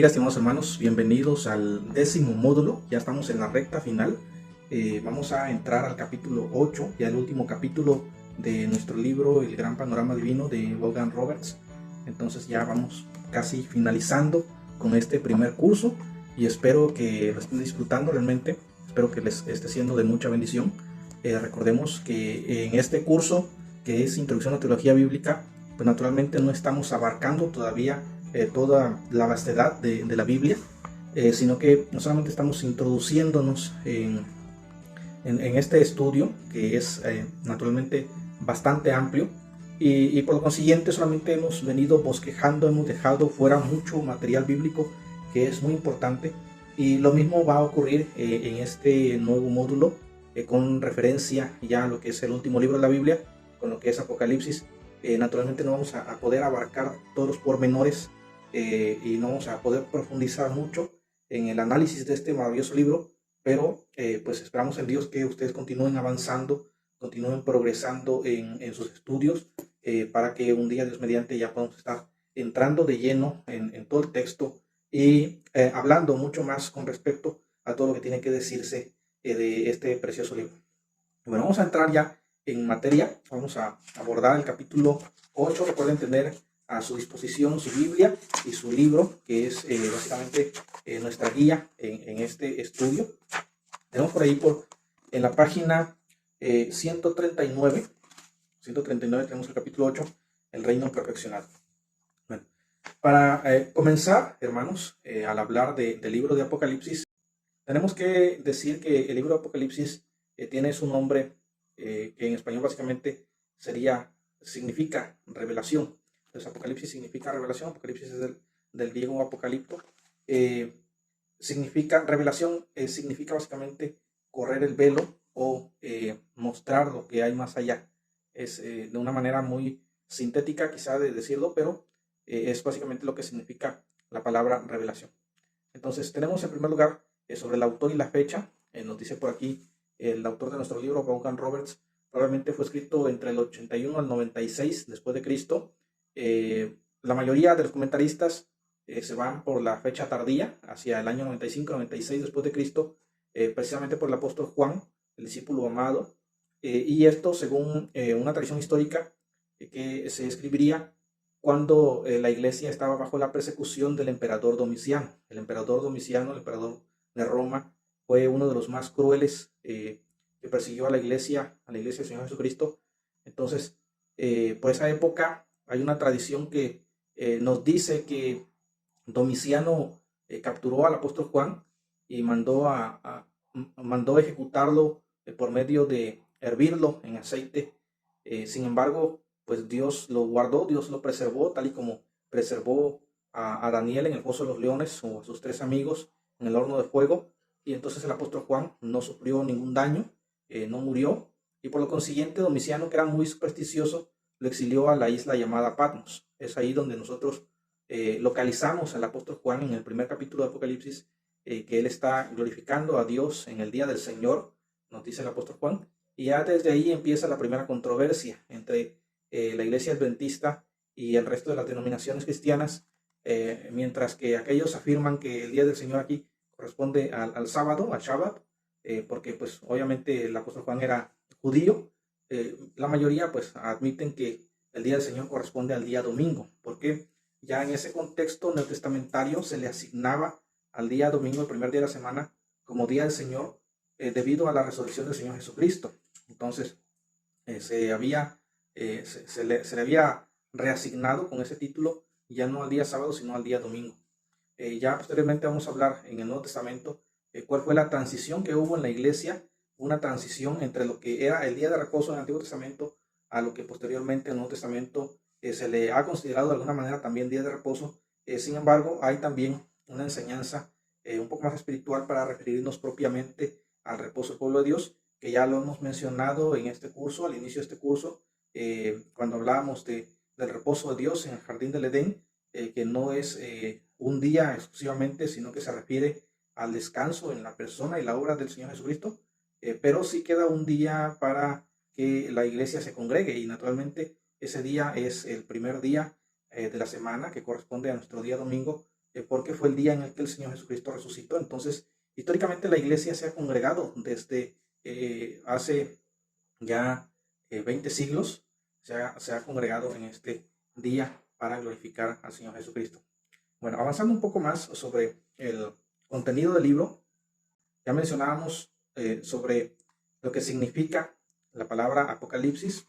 bendiga, estimados hermanos. Bienvenidos al 10º módulo. Ya estamos en la recta final. Vamos a entrar al capítulo 8, ya el último capítulo de nuestro libro El Gran Panorama Divino de Vaughan Roberts. Entonces ya vamos casi finalizando con este primer curso y espero que lo estén disfrutando realmente. Espero que les esté siendo de mucha bendición. Recordemos que en este curso, que es Introducción a Teología Bíblica, pues naturalmente no estamos abarcando todavía toda la vastedad de la Biblia, sino que no solamente estamos introduciéndonos en este estudio, que es naturalmente bastante amplio, y por lo consiguiente solamente hemos venido bosquejando, hemos dejado fuera mucho material bíblico que es muy importante, y lo mismo va a ocurrir en este nuevo módulo, con referencia ya a lo que es el último libro de la Biblia, con lo que es Apocalipsis. Naturalmente no vamos a poder abarcar todos los pormenores y no vamos a poder profundizar mucho en el análisis de este maravilloso libro, pero pues esperamos en Dios que ustedes continúen avanzando, continúen progresando en sus estudios, para que un día, Dios mediante, ya podamos estar entrando de lleno en todo el texto y hablando mucho más con respecto a todo lo que tiene que decirse de este precioso libro. Bueno, vamos a entrar ya en materia. Vamos a abordar el capítulo 8. Recuerden tener a su disposición su Biblia y su libro, que es básicamente nuestra guía en este estudio. Tenemos por ahí en la página 139 tenemos el capítulo 8, el reino perfeccionado. Bueno, para comenzar, hermanos, al hablar del libro de Apocalipsis, tenemos que decir que el libro de Apocalipsis tiene su nombre, que en español básicamente significa revelación. Entonces Apocalipsis significa revelación. Apocalipsis es del griego apocalipto. Significa revelación, significa básicamente correr el velo o mostrar lo que hay más allá. Es de una manera muy sintética quizá de decirlo, pero es básicamente lo que significa la palabra revelación. Entonces tenemos en primer lugar sobre el autor y la fecha. Nos dice por aquí el autor de nuestro libro, Vaughan Roberts, probablemente fue escrito entre el 81 al 96 después de Cristo. La mayoría de los comentaristas se van por la fecha tardía, hacia el año 95-96 después de Cristo, precisamente por el apóstol Juan, el discípulo amado, y esto según una tradición histórica que se escribiría cuando la iglesia estaba bajo la persecución del emperador Domiciano. El emperador Domiciano, el emperador de Roma, fue uno de los más crueles que persiguió a la iglesia del Señor Jesucristo. Entonces, por esa época hay una tradición que nos dice que Domiciano capturó al apóstol Juan y mandó ejecutarlo por medio de hervirlo en aceite. Sin embargo, pues Dios lo guardó, Dios lo preservó, tal y como preservó a Daniel en el foso de los leones, o a sus 3 amigos en el horno de fuego. Y entonces el apóstol Juan no sufrió ningún daño, no murió, y por lo consiguiente Domiciano, que era muy supersticioso, lo exilió a la isla llamada Patmos. Es ahí donde nosotros localizamos al apóstol Juan en el primer capítulo de Apocalipsis, que él está glorificando a Dios en el día del Señor, nos dice el apóstol Juan, y ya desde ahí empieza la primera controversia entre la iglesia adventista y el resto de las denominaciones cristianas, mientras que aquellos afirman que el día del Señor aquí corresponde al sábado, al Shabbat, porque pues obviamente el apóstol Juan era judío. La mayoría pues admiten que el día del Señor corresponde al día domingo, porque ya en ese contexto neotestamentario se le asignaba al día domingo, el primer día de la semana, como día del Señor, debido a la resurrección del Señor Jesucristo. Entonces se le había reasignado con ese título, ya no al día sábado, sino al día domingo. Ya posteriormente vamos a hablar en el Nuevo Testamento cuál fue la transición que hubo en la iglesia, una transición entre lo que era el día de reposo en el Antiguo Testamento a lo que posteriormente en el Nuevo Testamento se le ha considerado de alguna manera también día de reposo. Sin embargo, hay también una enseñanza un poco más espiritual para referirnos propiamente al reposo del pueblo de Dios, que ya lo hemos mencionado en este curso, al inicio de este curso, cuando hablábamos del reposo de Dios en el jardín del Edén, que no es un día exclusivamente, sino que se refiere al descanso en la persona y la obra del Señor Jesucristo, pero sí queda un día para que la iglesia se congregue, y naturalmente ese día es el primer día de la semana, que corresponde a nuestro día domingo, porque fue el día en el que el Señor Jesucristo resucitó. Entonces, históricamente la iglesia se ha congregado desde hace ya 20 siglos, se ha congregado en este día para glorificar al Señor Jesucristo. Bueno, avanzando un poco más sobre el contenido del libro, ya mencionábamos sobre lo que significa la palabra Apocalipsis.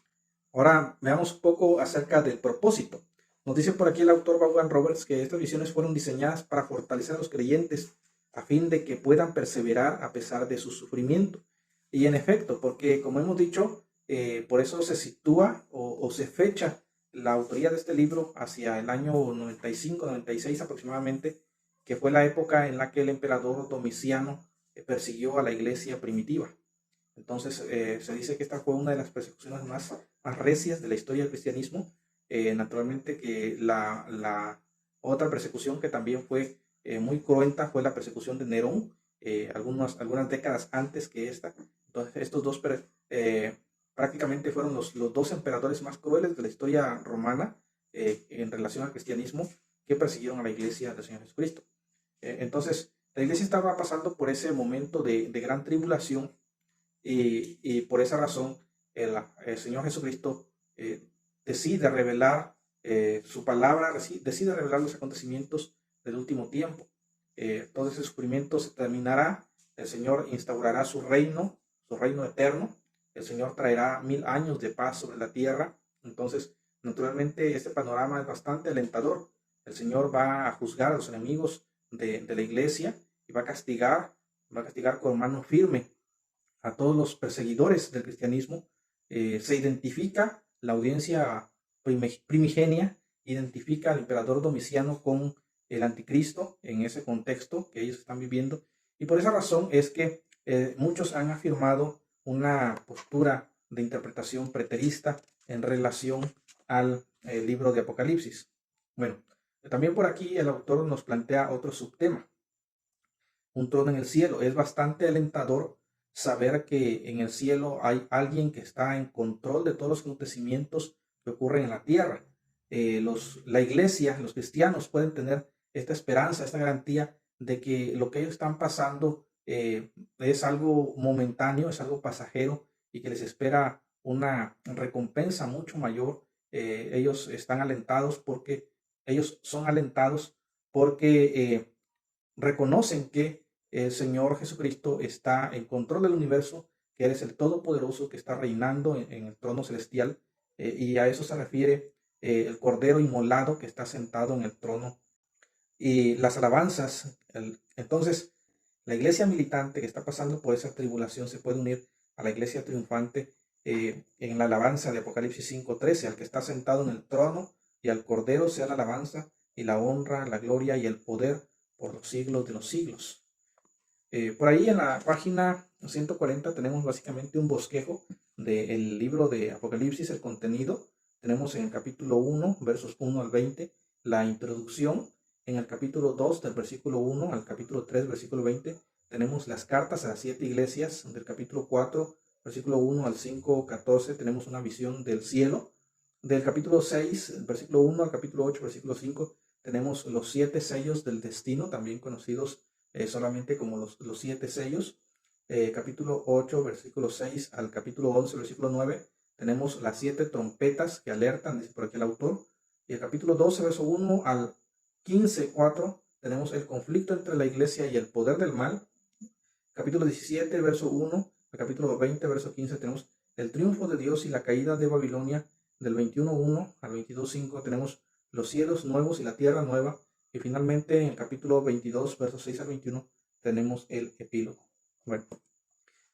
Ahora veamos un poco acerca del propósito. Nos dice por aquí el autor Vaughan Roberts que estas visiones fueron diseñadas para fortalecer a los creyentes a fin de que puedan perseverar a pesar de su sufrimiento. Y en efecto, porque como hemos dicho, por eso se sitúa o se fecha la autoría de este libro hacia el año 95-96 aproximadamente, que fue la época en la que el emperador Domiciano persiguió a la iglesia primitiva. Entonces se dice que esta fue una de las persecuciones más recias de la historia del cristianismo. Naturalmente que la otra persecución que también fue muy cruenta fue la persecución de Nerón, algunas décadas antes que esta. Entonces estos dos prácticamente fueron los dos emperadores más crueles de la historia romana en relación al cristianismo, que persiguieron a la iglesia del Señor Jesucristo. Entonces la iglesia estaba pasando por ese momento de gran tribulación, y por esa razón el Señor Jesucristo decide revelar su palabra, decide revelar los acontecimientos del último tiempo. Todo ese sufrimiento se terminará, el Señor instaurará su reino eterno, el Señor traerá 1000 años de paz sobre la tierra. Entonces, naturalmente, este panorama es bastante alentador. El Señor va a juzgar a los enemigos de la iglesia y va a castigar con mano firme a todos los perseguidores del cristianismo. Se identifica la audiencia primigenia, identifica al emperador Domiciano con el anticristo en ese contexto que ellos están viviendo, y por esa razón es que muchos han afirmado una postura de interpretación preterista en relación al libro de Apocalipsis. Bueno, también por aquí el autor nos plantea otro subtema: un trono en el cielo. Es bastante alentador saber que en el cielo hay alguien que está en control de todos los acontecimientos que ocurren en la tierra. La iglesia, los cristianos pueden tener esta esperanza, esta garantía de que lo que ellos están pasando es algo momentáneo, es algo pasajero, y que les espera una recompensa mucho mayor. Ellos son alentados porque reconocen que el Señor Jesucristo está en control del universo, que Él es el Todopoderoso que está reinando en el trono celestial, y a eso se refiere el Cordero inmolado que está sentado en el trono. Y las alabanzas, entonces la iglesia militante que está pasando por esa tribulación se puede unir a la iglesia triunfante en la alabanza de Apocalipsis 5:13, al que está sentado en el trono y al Cordero sea la alabanza y la honra, la gloria y el poder por los siglos de los siglos. Por ahí en la página 140 tenemos básicamente un bosquejo del libro de Apocalipsis, el contenido. Tenemos en el capítulo 1, versos 1 al 20, la introducción. En el capítulo 2, del versículo 1 al capítulo 3, versículo 20, tenemos las cartas a las 7 iglesias. Del capítulo 4, versículo 1 al 5, 14, tenemos una visión del cielo. Del capítulo 6, versículo 1 al capítulo 8, versículo 5, tenemos los 7 sellos del destino, también conocidos solamente como los 7 sellos. Capítulo 8, versículo 6 al capítulo 11, versículo 9, tenemos las 7 trompetas que alertan, dice por aquí el autor. Y el capítulo 12, verso 1 al 15, 4, tenemos el conflicto entre la iglesia y el poder del mal. Capítulo 17, verso 1 al capítulo 20, verso 15, tenemos el triunfo de Dios y la caída de Babilonia. Del 21:1 al 22:5 tenemos los cielos nuevos y la tierra nueva. Y finalmente en el capítulo 22, versos 6 al 21, tenemos el epílogo. Bueno,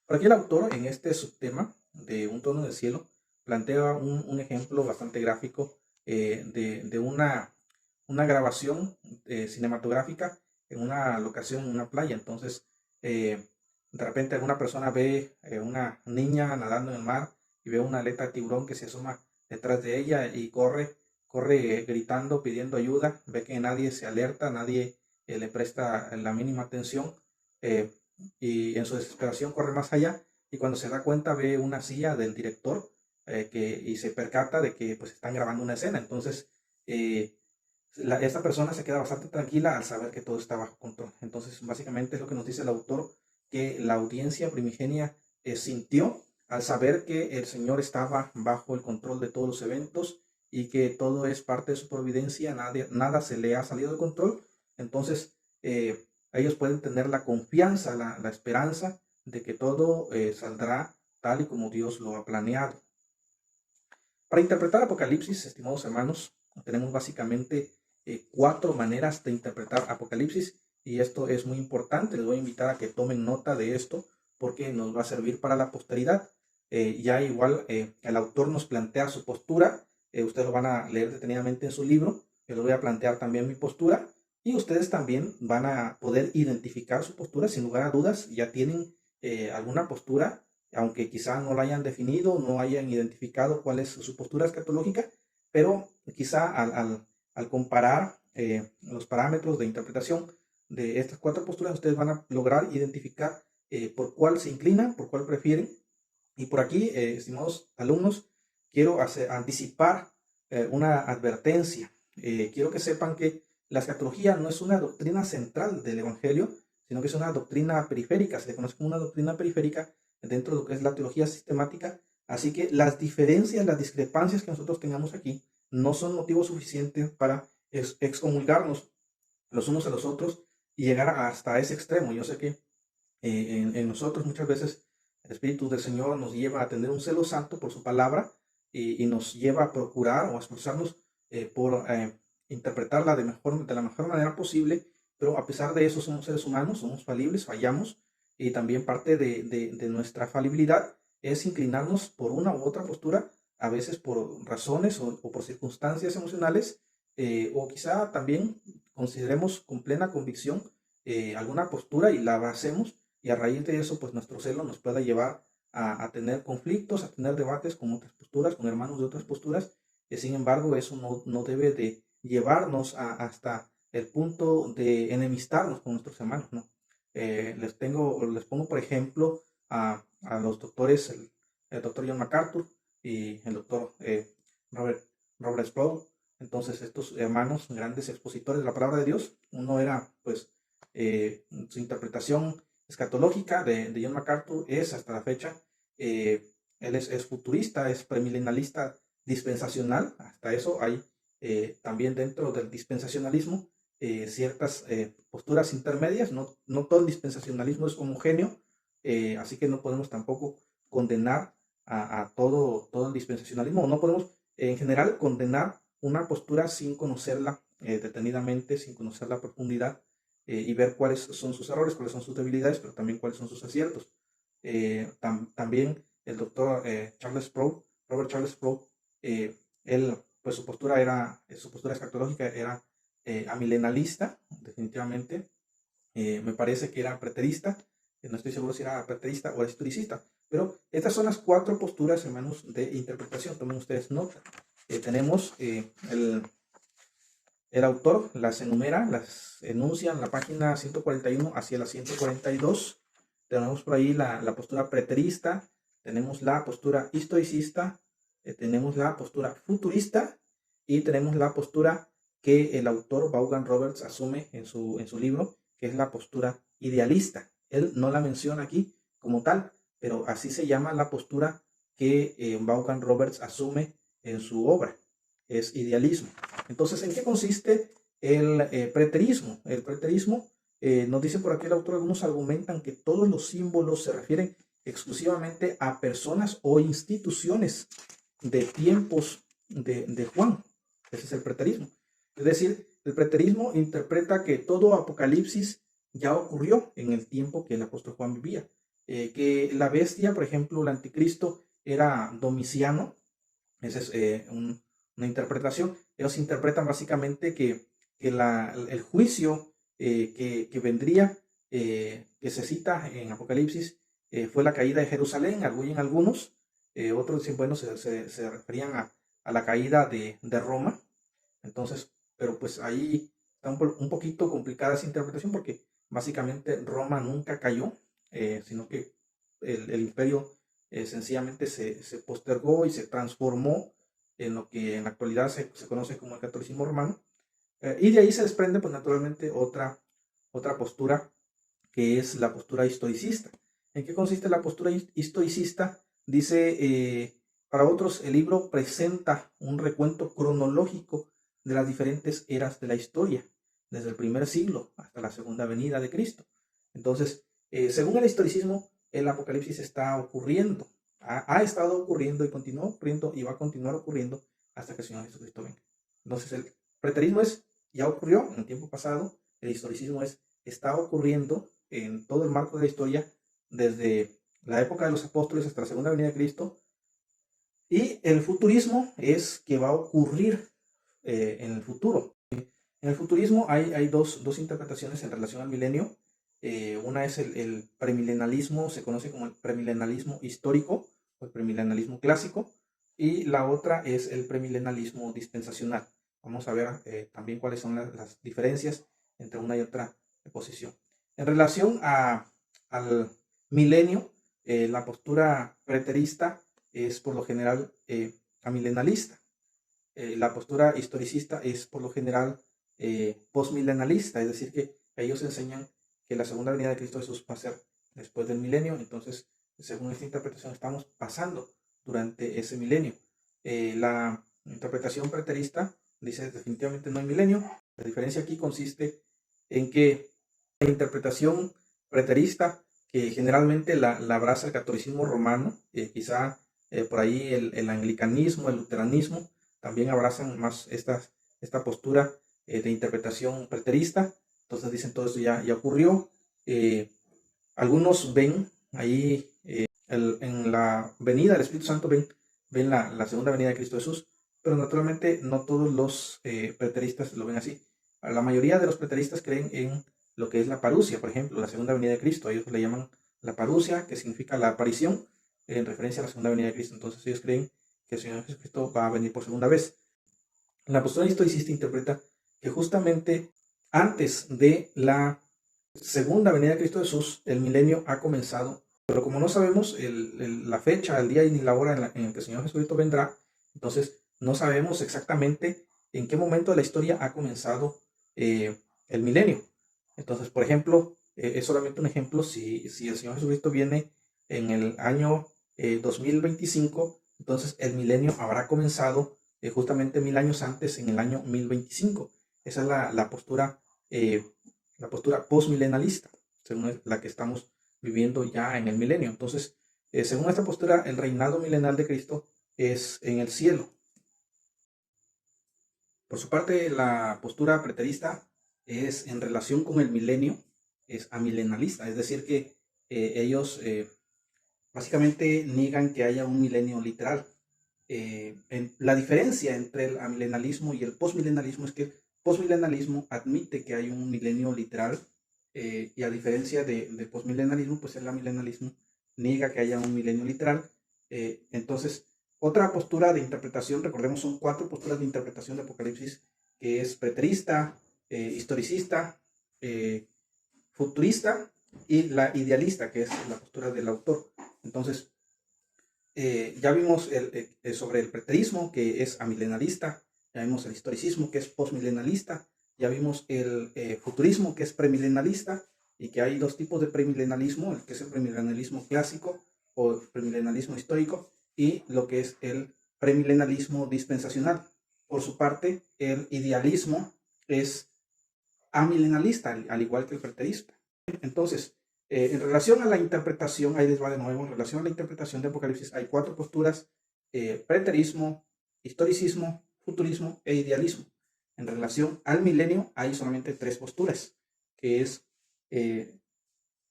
por aquí el autor en este subtema de un trono del cielo plantea un ejemplo bastante gráfico de una grabación cinematográfica en una locación, en una playa. Entonces, de repente alguna persona ve una niña nadando en el mar y ve una aleta de tiburón que se asoma detrás de ella y corre gritando, pidiendo ayuda. Ve que nadie se alerta, nadie le presta la mínima atención, y en su desesperación corre más allá, y cuando se da cuenta ve una silla del director y se percata de que pues están grabando una escena. Entonces esta persona se queda bastante tranquila al saber que todo está bajo control. Entonces, básicamente es lo que nos dice el autor, que la audiencia primigenia sintió al saber que el Señor estaba bajo el control de todos los eventos y que todo es parte de su providencia, nada se le ha salido de control. Entonces, ellos pueden tener la confianza, la esperanza de que todo saldrá tal y como Dios lo ha planeado. Para interpretar Apocalipsis, estimados hermanos, tenemos básicamente 4 maneras de interpretar Apocalipsis, y esto es muy importante. Les voy a invitar a que tomen nota de esto porque nos va a servir para la posteridad. Ya igual el autor nos plantea su postura, ustedes lo van a leer detenidamente en su libro, yo les voy a plantear también mi postura, y ustedes también van a poder identificar su postura. Sin lugar a dudas, ya tienen alguna postura, aunque quizá no la hayan definido, no hayan identificado cuál es su postura escatológica, pero quizá al comparar los parámetros de interpretación de estas 4 posturas, ustedes van a lograr identificar por cuál se inclinan, por cuál prefieren. Y por aquí, estimados alumnos, quiero anticipar una advertencia. Quiero que sepan que la escatología no es una doctrina central del Evangelio, sino que es una doctrina periférica. Se le conoce como una doctrina periférica dentro de lo que es la teología sistemática. Así que las diferencias, las discrepancias que nosotros tengamos aquí no son motivo suficiente para excomulgarnos los unos a los otros y llegar hasta ese extremo. Yo sé que en nosotros muchas veces el Espíritu del Señor nos lleva a tener un celo santo por su palabra, y nos lleva a procurar o a esforzarnos por interpretarla de la mejor manera posible, pero a pesar de eso somos seres humanos, somos falibles, fallamos, y también parte de nuestra falibilidad es inclinarnos por una u otra postura, a veces por razones o por circunstancias emocionales, o quizá también consideremos con plena convicción alguna postura y la hacemos, y a raíz de eso, pues nuestro celo nos pueda llevar a tener conflictos, a tener debates con otras posturas, con hermanos de otras posturas. Sin embargo, eso no debe de llevarnos hasta el punto de enemistarnos con nuestros hermanos, ¿no? Les pongo por ejemplo a los doctores, el doctor John MacArthur y el doctor Robert Sproul. Entonces, estos hermanos, grandes expositores de la palabra de Dios, uno era, pues, su interpretación escatológica de John MacArthur es hasta la fecha, él es futurista, es premilenialista dispensacional. Hasta eso hay también dentro del dispensacionalismo ciertas posturas intermedias. No todo el dispensacionalismo es homogéneo, así que no podemos tampoco condenar a todo el dispensacionalismo, o no podemos en general condenar una postura sin conocerla detenidamente, sin conocer la profundidad, y ver cuáles son sus errores, cuáles son sus debilidades, pero también cuáles son sus aciertos. También el doctor Robert Charles Sproul, él, pues su postura escatológica era amilenalista, definitivamente. Me parece que era preterista, no estoy seguro si era preterista o era historicista, pero estas son las 4 posturas, hermanos, de interpretación. Tomen ustedes nota. Tenemos el autor las enumera, las enuncia en la página 141 hacia la 142. Tenemos por ahí la postura preterista, tenemos la postura historicista, tenemos la postura futurista, y tenemos la postura que el autor Vaughan Roberts asume en su libro, que es la postura idealista. Él no la menciona aquí como tal, pero así se llama la postura que Vaughan Roberts asume en su obra, es idealismo. Entonces, ¿en qué consiste el preterismo? El preterismo, nos dice por aquí el autor, algunos argumentan que todos los símbolos se refieren exclusivamente a personas o instituciones de tiempos de Juan. Ese es el preterismo. Es decir, el preterismo interpreta que todo Apocalipsis ya ocurrió en el tiempo que el apóstol Juan vivía. Que la bestia, por ejemplo, el anticristo, era Domiciano. Esa es una interpretación. Ellos interpretan básicamente que el juicio que vendría, que se cita en Apocalipsis, fue la caída de Jerusalén, arguyen algunos. Otros dicen, bueno, se referían a la caída de Roma. Entonces, pero pues ahí está un poquito complicada esa interpretación, porque básicamente Roma nunca cayó, sino que el imperio sencillamente se postergó y se transformó en lo que en la actualidad se conoce como el catolicismo romano. Y de ahí se desprende, pues naturalmente, otra postura, que es la postura historicista. ¿En qué consiste la postura historicista? Dice, para otros, el libro presenta un recuento cronológico de las diferentes eras de la historia, desde el primer siglo hasta la segunda venida de Cristo. Entonces, según el historicismo, el Apocalipsis está ocurriendo, ha estado ocurriendo y continúa ocurriendo y va a continuar ocurriendo hasta que el Señor Jesucristo venga. Entonces, el preterismo es, ya ocurrió en el tiempo pasado, el historicismo es, está ocurriendo en todo el marco de la historia desde la época de los apóstoles hasta la segunda venida de Cristo, y el futurismo es que va a ocurrir en el futuro. En el futurismo hay dos interpretaciones en relación al milenio. Una es el premilenalismo, se conoce como el premilenalismo histórico o el premilenalismo clásico, y la otra es el premilenalismo dispensacional. Vamos a ver también cuáles son las diferencias entre una y otra posición. En relación al milenio, la postura preterista es por lo general amilenalista. La postura historicista es por lo general postmilenalista, es decir, que ellos enseñan que la segunda venida de Cristo Jesús va a ser después del milenio. Entonces, según esta interpretación, estamos pasando durante ese milenio. La interpretación preterista dice definitivamente no hay milenio. La diferencia aquí consiste en que la interpretación preterista, que generalmente la abraza el catolicismo romano, quizá por ahí el anglicanismo, el luteranismo, también abrazan más esta postura de interpretación preterista. Entonces dicen todo esto ya ocurrió. Algunos ven ahí en la venida del Espíritu Santo, ven la segunda venida de Cristo Jesús, pero naturalmente no todos los preteristas lo ven así. La mayoría de los preteristas creen en lo que es la parusia, por ejemplo, la segunda venida de Cristo. Ellos le llaman la parusia, que significa la aparición, en referencia a la segunda venida de Cristo. Entonces ellos creen que el Señor Jesucristo va a venir por segunda vez. La postura historicista interpreta que justamente antes de la segunda venida de Cristo Jesús, el milenio ha comenzado, pero como no sabemos la fecha, el día y ni la hora en que el Señor Jesucristo vendrá, entonces no sabemos exactamente en qué momento de la historia ha comenzado el milenio. Entonces, por ejemplo, es solamente un ejemplo, si el Señor Jesucristo viene en el año 2025, entonces el milenio habrá comenzado justamente 1000 años antes, en el año 1025. Esa es la postura postmilenalista, según la que estamos viviendo ya en el milenio. Entonces, según esta postura, el reinado milenal de Cristo es en el cielo. Por su parte, la postura preterista es en relación con el milenio, es amilenalista, es decir, que ellos básicamente niegan que haya un milenio literal. La diferencia entre el amilenalismo y el postmilenalismo es que el postmilenalismo admite que hay un milenio literal, y a diferencia del postmilenalismo, pues el amilenalismo niega que haya un milenio literal. Entonces, otra postura de interpretación, recordemos, son 4 posturas de interpretación de Apocalipsis, que es preterista, historicista, futurista y la idealista, que es la postura del autor. Entonces, ya vimos sobre el preterismo, que es amilenalista, ya vimos el historicismo, que es postmilenalista, ya vimos el futurismo, que es premilenalista, y que hay 2 tipos de premilenalismo, el que es el premilenalismo clásico o el premilenalismo histórico, y lo que es el premilenalismo dispensacional. Por su parte, el idealismo es amilenalista, al igual que el preterista. Entonces, en relación a la interpretación, ahí les va de nuevo, en relación a la interpretación de Apocalipsis hay 4 posturas: preterismo, historicismo, futurismo e idealismo. En relación al milenio hay solamente 3 posturas, que es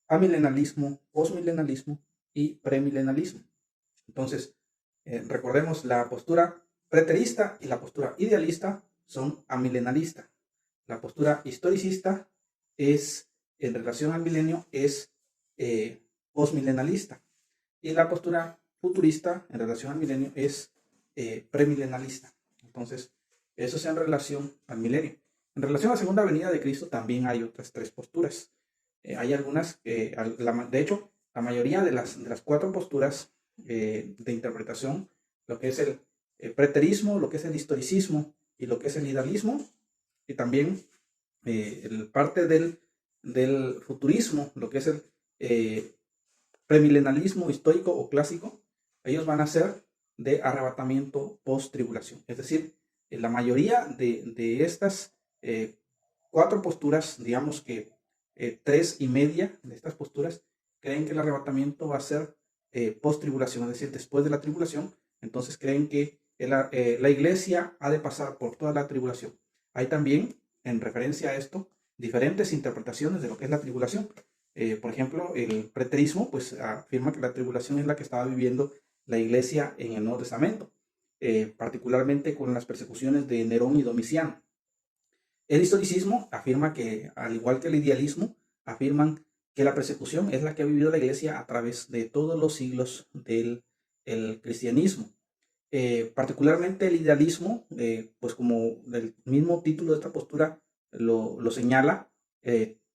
amilenalismo, postmilenalismo y premilenalismo. Entonces, recordemos, la postura preterista y la postura idealista son amilenalista. La postura historicista es, en relación al milenio, es postmilenalista. Y la postura futurista en relación al milenio es premilenalista. Entonces, eso es en relación al milenio. En relación a la segunda venida de Cristo también hay otras 3 posturas. Hay algunas, de hecho, la mayoría de las 4 posturas de interpretación, lo que es el preterismo, lo que es el historicismo y lo que es el idealismo, y también parte del futurismo, lo que es el premilenialismo histórico o clásico, ellos van a ser de arrebatamiento post-tribulación. Es decir, la mayoría de estas 4 posturas, digamos que 3 y media de estas posturas, creen que el arrebatamiento va a ser post-tribulación, es decir, después de la tribulación. Entonces creen que la iglesia ha de pasar por toda la tribulación. Hay también, en referencia a esto, diferentes interpretaciones de lo que es la tribulación. Por ejemplo, el preterismo pues afirma que la tribulación es la que estaba viviendo la iglesia en el Nuevo Testamento, particularmente con las persecuciones de Nerón y Domiciano. El historicismo afirma que, al igual que el idealismo, afirman que la persecución es la que ha vivido la iglesia a través de todos los siglos del cristianismo. Particularmente el idealismo, pues como el mismo título de esta postura lo señala,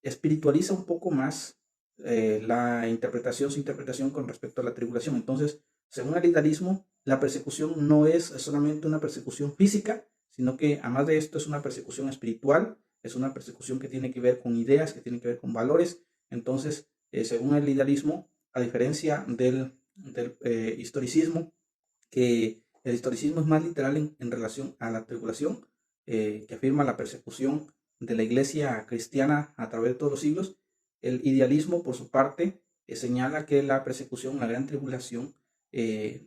espiritualiza un poco más su interpretación con respecto a la tribulación. Entonces, según el idealismo, la persecución no es solamente una persecución física, sino que además de esto es una persecución espiritual, es una persecución que tiene que ver con ideas, que tiene que ver con valores. Entonces, según el idealismo, a diferencia del historicismo, que el historicismo es más literal en relación a la tribulación, que afirma la persecución de la iglesia cristiana a través de todos los siglos. El idealismo, por su parte, señala que la persecución, la gran tribulación,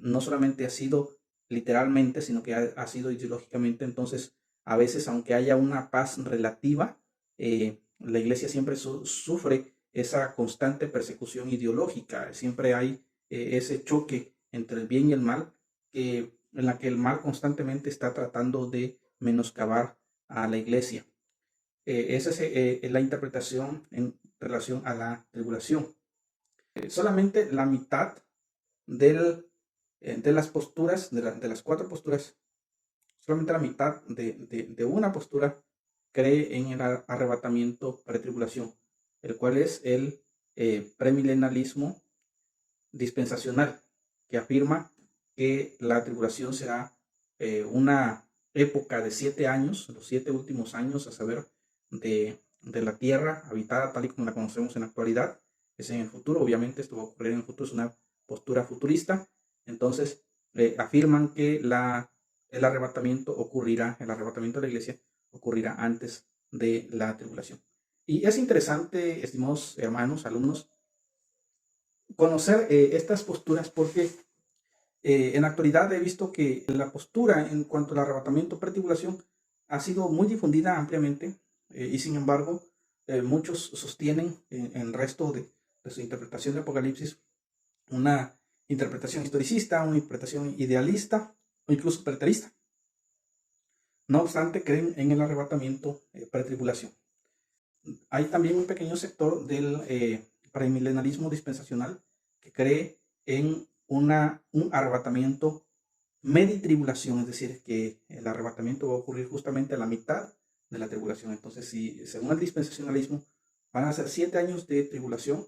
no solamente ha sido literalmente, sino que ha sido ideológicamente. Entonces, a veces, aunque haya una paz relativa, la iglesia siempre sufre esa constante persecución ideológica. Siempre hay ese choque entre el bien y el mal, en la que el mal constantemente está tratando de menoscabar a la iglesia. Esa es la interpretación en relación a la tribulación. Solamente la mitad de las posturas, de las 4 posturas, solamente la mitad de una postura cree en el arrebatamiento pretribulación, el cual es el premilenialismo dispensacional, que afirma que la tribulación será una época de 7 años, los 7 últimos años, a saber, de la tierra habitada tal y como la conocemos en la actualidad. Es en el futuro, obviamente esto va a ocurrir en el futuro, es una postura futurista. Entonces afirman que el arrebatamiento el arrebatamiento de la iglesia ocurrirá antes de la tribulación. Y es interesante, estimados hermanos, alumnos, conocer estas posturas, porque en la actualidad he visto que la postura en cuanto al arrebatamiento pretribulación ha sido muy difundida ampliamente, y sin embargo muchos sostienen en el resto de su interpretación de Apocalipsis una interpretación historicista, una interpretación idealista o incluso preterista. No obstante, creen en el arrebatamiento pretribulación. Hay también un pequeño sector del premilenialismo dispensacional que cree en un arrebatamiento medi-tribulación, es decir, que el arrebatamiento va a ocurrir justamente a la mitad de la tribulación. Entonces, si según el dispensacionalismo van a ser 7 años de tribulación,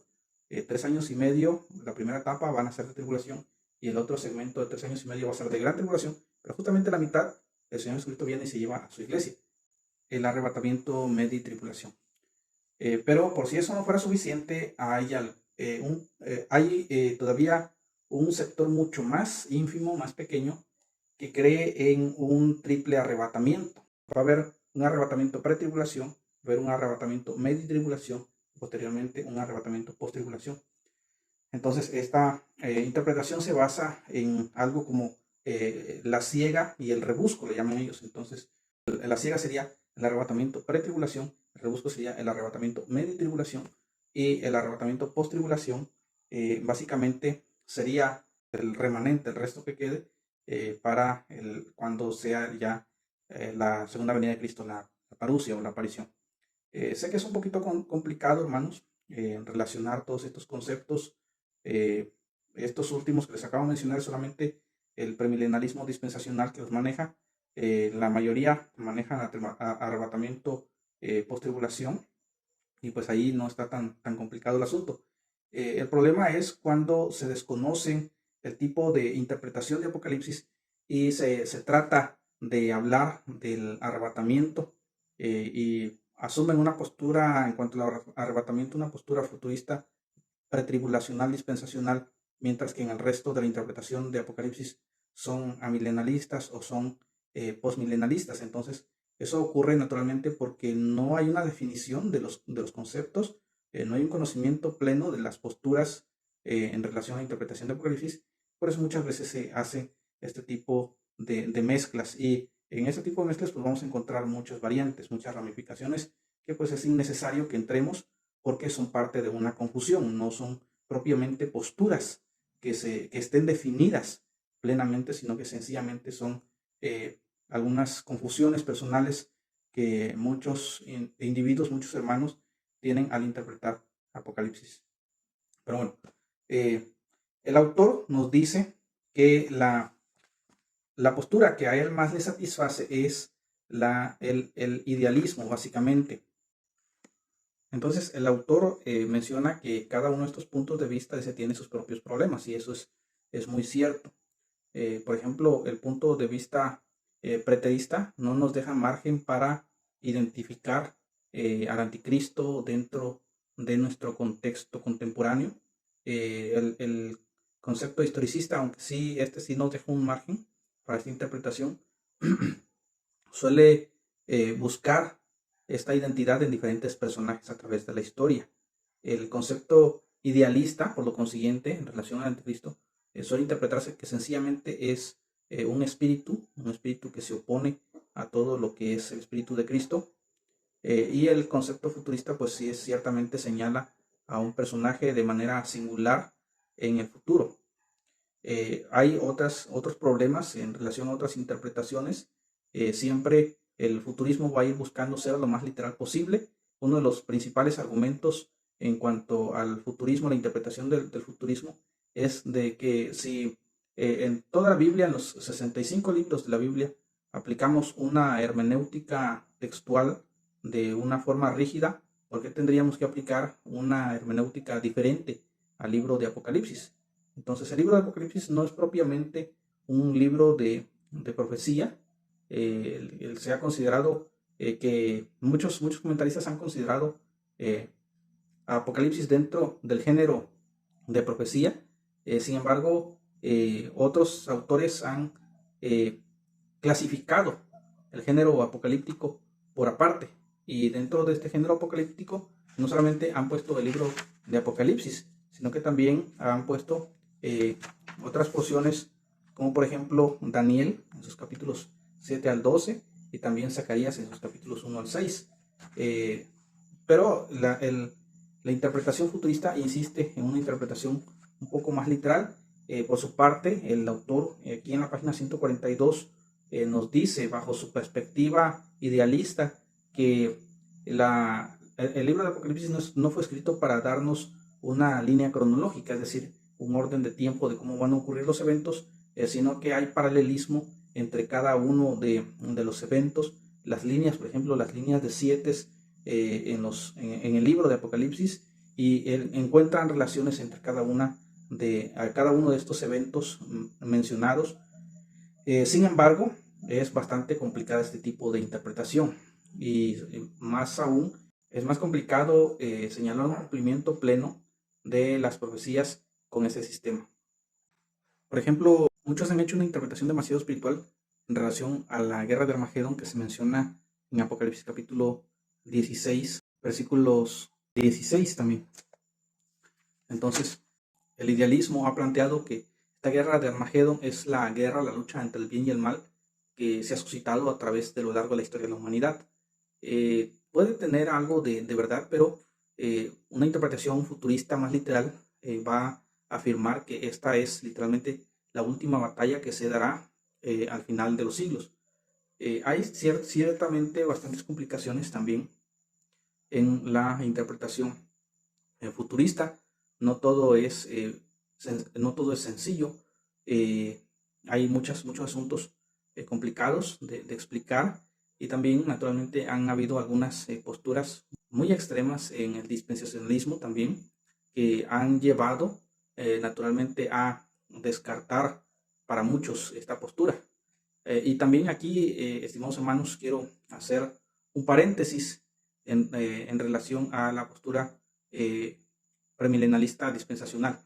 3 años y medio, la primera etapa van a ser de tribulación y el otro segmento de 3 años y medio va a ser de gran tribulación, pero justamente la mitad el Señor Jesucristo viene y se lleva a su iglesia, el arrebatamiento medi-tribulación. Pero por si eso no fuera suficiente, hay todavía un sector mucho más ínfimo, más pequeño, que cree en un triple arrebatamiento. Va a haber un arrebatamiento pre-tribulación, va a haber un arrebatamiento medi-tribulación, posteriormente un arrebatamiento post-tribulación. Entonces, esta interpretación se basa en algo como la siega y el rebusco, le llaman ellos. Entonces, la siega sería el arrebatamiento pre-tribulación, el rebusco sería el arrebatamiento medi-tribulación, y el arrebatamiento post-tribulación básicamente sería el remanente, el resto que quede para cuando sea ya la segunda venida de Cristo, la parusia o la aparición. Sé que es un poquito complicado, hermanos, relacionar todos estos conceptos. Estos últimos que les acabo de mencionar, solamente el premilenialismo dispensacional que los maneja. La mayoría manejan arrebatamiento post-tribulación, y pues ahí no está tan complicado el asunto. El problema es cuando se desconocen el tipo de interpretación de Apocalipsis y se trata de hablar del arrebatamiento y asumen una postura en cuanto al arrebatamiento, una postura futurista pretribulacional dispensacional, mientras que en el resto de la interpretación de Apocalipsis son amilenalistas o son postmilenalistas. Entonces, eso ocurre naturalmente porque no hay una definición de los conceptos, no hay un conocimiento pleno de las posturas en relación a la interpretación de Apocalipsis. Por eso muchas veces se hace este tipo de mezclas, y en este tipo de mezclas pues vamos a encontrar muchas variantes, muchas ramificaciones que pues es innecesario que entremos porque son parte de una confusión, no son propiamente posturas que estén definidas plenamente, sino que sencillamente son algunas confusiones personales que muchos individuos, muchos hermanos tienen al interpretar Apocalipsis. Pero bueno, el autor nos dice que la postura que a él más le satisface es el idealismo, básicamente. Entonces, el autor menciona que cada uno de estos puntos de vista ese tiene sus propios problemas, y eso es muy cierto. Por ejemplo, el punto de vista preterista no nos deja margen para identificar al anticristo dentro de nuestro contexto contemporáneo. El concepto historicista, aunque sí, sí nos deja un margen para esta interpretación, suele buscar esta identidad en diferentes personajes a través de la historia. El concepto idealista, por lo consiguiente, en relación al anticristo, suele interpretarse que sencillamente es un espíritu que se opone a todo lo que es el espíritu de Cristo. Y el concepto futurista, pues sí, ciertamente señala a un personaje de manera singular en el futuro. Hay otros problemas en relación a otras interpretaciones. Siempre el futurismo va a ir buscando ser lo más literal posible. Uno de los principales argumentos en cuanto al futurismo, la interpretación del futurismo, es de que si en toda la Biblia, en los 65 libros de la Biblia, aplicamos una hermenéutica textual de una forma rígida, ¿por qué tendríamos que aplicar una hermenéutica diferente al libro de Apocalipsis? Entonces, el libro de Apocalipsis no es propiamente un libro de profecía. Se ha considerado que muchos comentaristas han considerado a Apocalipsis dentro del género de profecía. Sin embargo, otros autores han clasificado el género apocalíptico por aparte. Y dentro de este género apocalíptico no solamente han puesto el libro de Apocalipsis, sino que también han puesto otras porciones, como por ejemplo Daniel en sus capítulos 7 al 12 y también Zacarías en sus capítulos 1 al 6. Pero la interpretación futurista insiste en una interpretación un poco más literal. Por su parte, el autor aquí en la página 142 nos dice, bajo su perspectiva idealista, que el libro de Apocalipsis no fue escrito para darnos una línea cronológica, es decir, un orden de tiempo de cómo van a ocurrir los eventos, sino que hay paralelismo entre cada uno de los eventos. Las líneas, por ejemplo, las líneas de 7 en el libro de Apocalipsis, y encuentran relaciones entre cada uno de estos eventos mencionados. Sin embargo, es bastante complicada este tipo de interpretación, y más aún es más complicado señalar un cumplimiento pleno de las profecías con ese sistema. Por ejemplo, muchos han hecho una interpretación demasiado espiritual en relación a la guerra de Armagedón que se menciona en Apocalipsis capítulo 16, versículos 16 también. Entonces, el idealismo ha planteado que esta guerra de Armagedón es la lucha entre el bien y el mal que se ha suscitado a través de lo largo de la historia de la humanidad. Puede tener algo de verdad, pero una interpretación futurista más literal va a afirmar que esta es literalmente la última batalla que se dará al final de los siglos. Hay ciertamente bastantes complicaciones también en la interpretación futurista. No todo es sencillo. Hay muchos asuntos complicados de explicar, y también naturalmente han habido algunas posturas muy extremas en el dispensacionalismo también, que han llevado naturalmente a descartar para muchos esta postura. Y también aquí, estimados hermanos, quiero hacer un paréntesis en relación a la postura premilenalista dispensacional.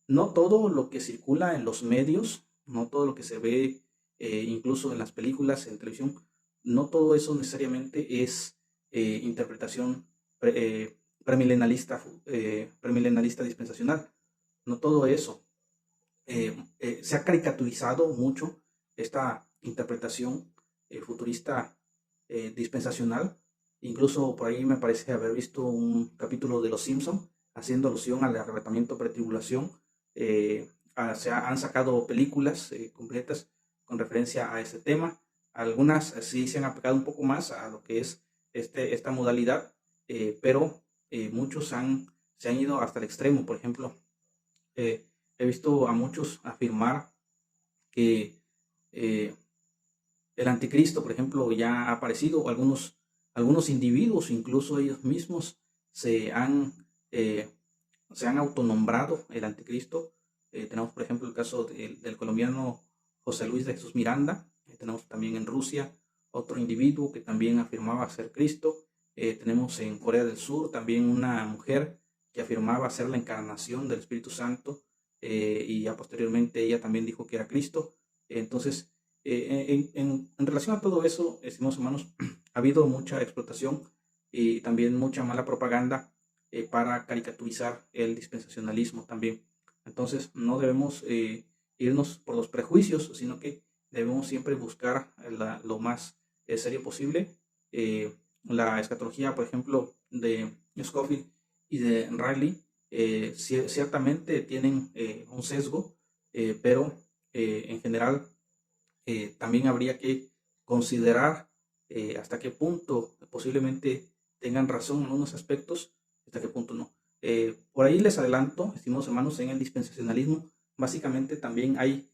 No todo lo que circula en los medios, no todo lo que se ve incluso en las películas, en televisión, no todo eso necesariamente es interpretación premilenalista dispensacional. No todo eso. Se ha caricaturizado mucho esta interpretación futurista dispensacional. Incluso por ahí me parece haber visto un capítulo de Los Simpson haciendo alusión al arrebatamiento pretribulación. Han sacado películas completas con referencia a ese tema. Algunas sí se han aplicado un poco más a lo que es esta modalidad, pero muchos se han ido hasta el extremo. Por ejemplo, he visto a muchos afirmar que eh, el anticristo, por ejemplo, ya ha aparecido. Algunos individuos, incluso ellos mismos, se han, eh, se han autonombrado el anticristo. Tenemos, por ejemplo, el caso del colombiano José Luis de Jesús Miranda. Tenemos también en Rusia otro individuo que también afirmaba ser Cristo. Tenemos en Corea del Sur también una mujer que afirmaba ser la encarnación del Espíritu Santo, y ya posteriormente ella también dijo que era Cristo. Entonces, en relación a todo eso, estimados hermanos, ha habido mucha explotación y también mucha mala propaganda para caricaturizar el dispensacionalismo también. Entonces, no debemos irnos por los prejuicios, sino que debemos siempre buscar lo más serio posible. La escatología, por ejemplo, de Scofield y de Riley, ciertamente tienen un sesgo, pero en general también habría que considerar hasta qué punto posiblemente tengan razón en algunos aspectos, hasta qué punto no. Por ahí les adelanto, estimados hermanos, en el dispensacionalismo, básicamente también hay,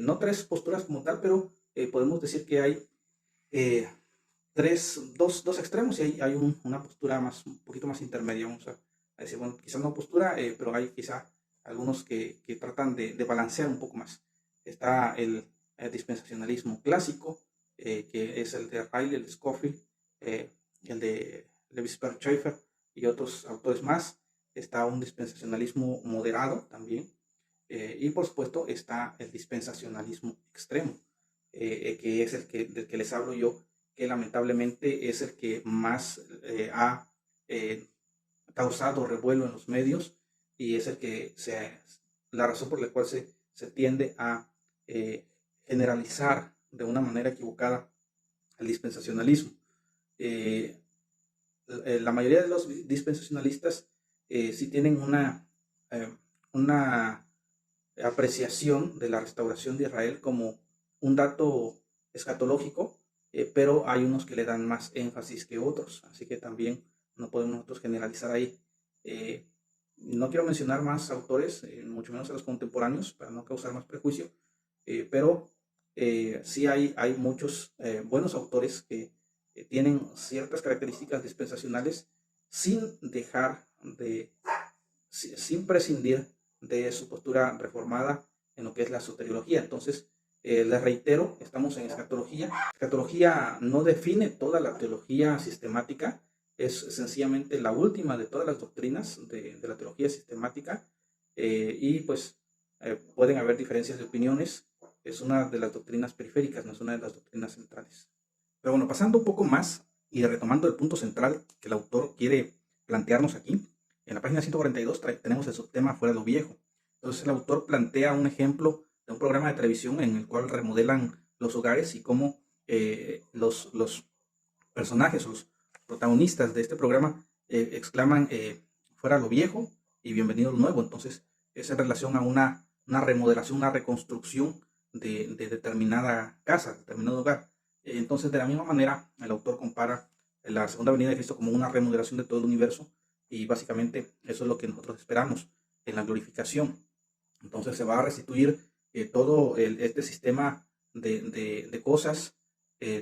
no tres posturas como tal, pero podemos decir que hay dos extremos y hay una postura un poquito más intermedia. Vamos a decir, bueno, quizás no postura, pero hay quizá algunos que tratan de balancear un poco más. Está el dispensacionalismo clásico, que es el de Riley, el de Scofield, el de Lewis Schaeffer y otros autores más. Está un dispensacionalismo moderado también, y por supuesto está el dispensacionalismo extremo, que es del que les hablo yo, que lamentablemente es el que más ha causado revuelo en los medios y es el que la razón por la cual se tiende a generalizar de una manera equivocada el dispensacionalismo. La mayoría de los dispensacionalistas sí tienen una apreciación de la restauración de Israel como un dato escatológico, pero hay unos que le dan más énfasis que otros, así que también no podemos nosotros generalizar ahí. No quiero mencionar más autores, mucho menos a los contemporáneos, para no causar más prejuicio, pero sí hay muchos buenos autores que tienen ciertas características dispensacionales sin sin prescindir de su postura reformada en lo que es la soteriología. Entonces, les reitero, estamos en escatología. Escatología no define toda la teología sistemática, es sencillamente la última de todas las doctrinas de la teología sistemática, y pues pueden haber diferencias de opiniones. Es una de las doctrinas periféricas, no es una de las doctrinas centrales. Pero bueno, pasando un poco más y retomando el punto central que el autor quiere plantearnos aquí, en la página 142 tenemos el subtema Fuera de lo Viejo. Entonces el autor plantea un ejemplo de un programa de televisión en el cual remodelan los hogares y cómo los personajes, los protagonistas de este programa exclaman fuera lo viejo y bienvenido lo nuevo. Entonces es en relación a una remodelación, una reconstrucción de determinada casa, determinado hogar. Entonces de la misma manera el autor compara la segunda venida de Cristo como una remodelación de todo el universo y básicamente eso es lo que nosotros esperamos en la glorificación. Entonces se va a restituir todo este sistema de cosas,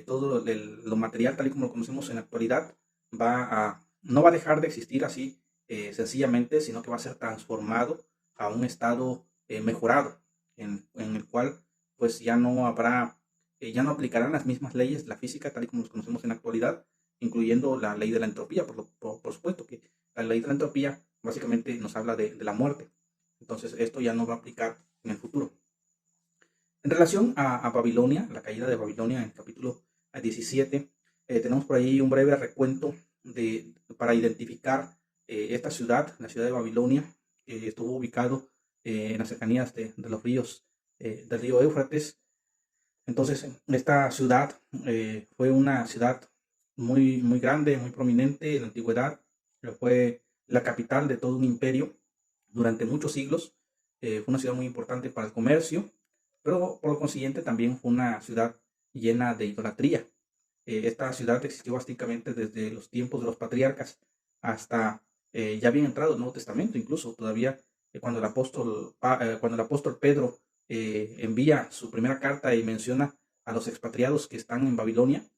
todo lo material tal y como lo conocemos en la actualidad, no va a dejar de existir así sencillamente, sino que va a ser transformado a un estado mejorado, en el cual pues ya no aplicarán las mismas leyes de la física tal y como los conocemos en la actualidad, incluyendo la ley de la entropía, por supuesto que la ley de la entropía básicamente nos habla de la muerte. Entonces esto ya no va a aplicar en el futuro. En relación a Babilonia, la caída de Babilonia en el capítulo 17, tenemos por ahí un breve recuento para identificar esta ciudad, la ciudad de Babilonia, que estuvo ubicado en las cercanías de los ríos, del río Éufrates. Entonces, esta ciudad fue una ciudad muy grande, muy prominente en la antigüedad. Fue la capital de todo un imperio durante muchos siglos. Fue una ciudad muy importante para el comercio, pero por lo consiguiente también fue una ciudad llena de idolatría. Esta ciudad existió básicamente desde los tiempos de los patriarcas hasta ya bien entrado el Nuevo Testamento, incluso todavía cuando el apóstol Pedro envía su primera carta y menciona a los expatriados que están en Babilonia,